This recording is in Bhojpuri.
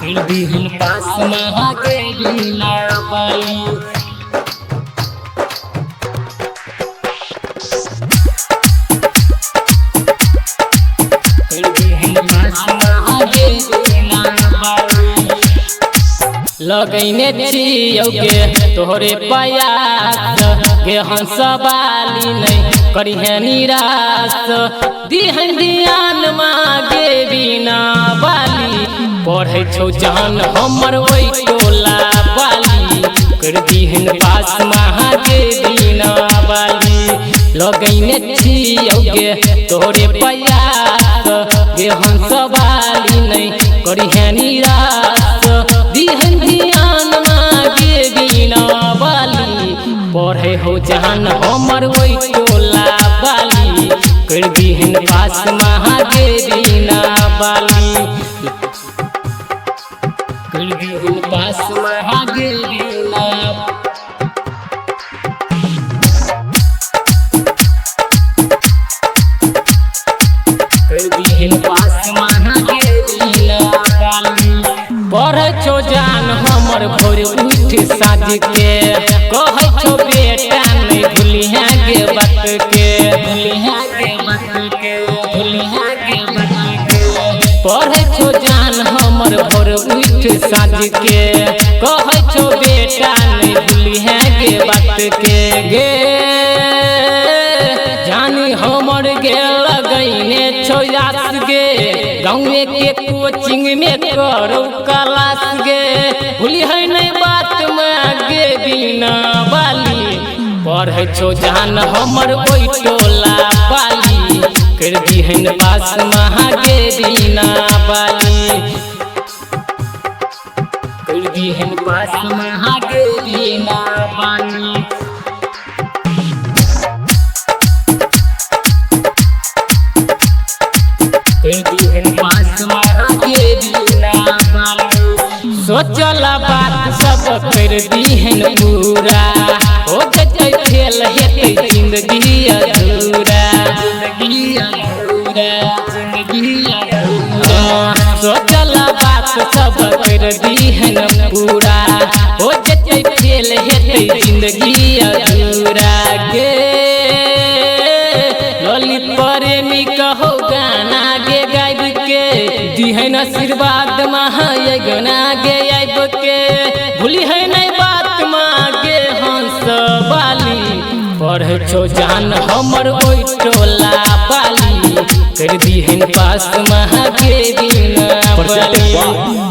कर दीहन पास महादेवी ना बाली। लगैने छियौगे तोहरे प्रयास गे हंस बाली नहीं करिहे निराश। दिहन ध्यान मागे बिना बाली पढ़े छौ जान हमर ओइ टोला बाली। कर दिहन पास महागे बिना बाली। लगैने छियौगे तोहरे प्रयास गे हंस बाली नहीं करिहे निराश। दिहन ध्यान मागे बिना बाली पढ़े हो जहान हमर ओइ टोला बाली। कर दिहन पास महागे बिना बाली। कर दिहन पास महागे बिना। कर दिहन पास महागे बिना बाली। पढ़े छो जान हमर भोर उठ साँझ के कहै छो बेटा नहीं भूलिहा गे बात के। भूलिहा गे बात के भूलिहा गे बात के। पढ़े छो जान हमर भोर उठ साँझ के कहै छो बेटा नहीं भूलिहा गे बात के। गे जानी हमर गे लगैने छो यास गे गाँवे के कोचिंग में करो क्लास गे। भूली है नहीं बात मागे बिना बाली पढ़े छो जान हमर ओइ टोला बाली। कर दिहन पास महागे बिना बाली। कर दिहन पास महागे बिना बाली। सोचला बात सब कर दीहन पूरा हो जते फेल हेते जिंदगी अधूरा। जिंदगी अधूरा जिंदगी अधूरा। सोचला बात सब कर दीहन पूरा हो जते फेल हेते जिंदगी अधूरा। गे ललित प्रेमी कहो गाना गे गाइब के दिहन आशीर्वाद महाये गना गे आइब के। भूली है नहीं बात मागे हंस बाली पढ़े छो जान हमर ओइ टोला बाली। कर दिहन पास महागे बिना बाली।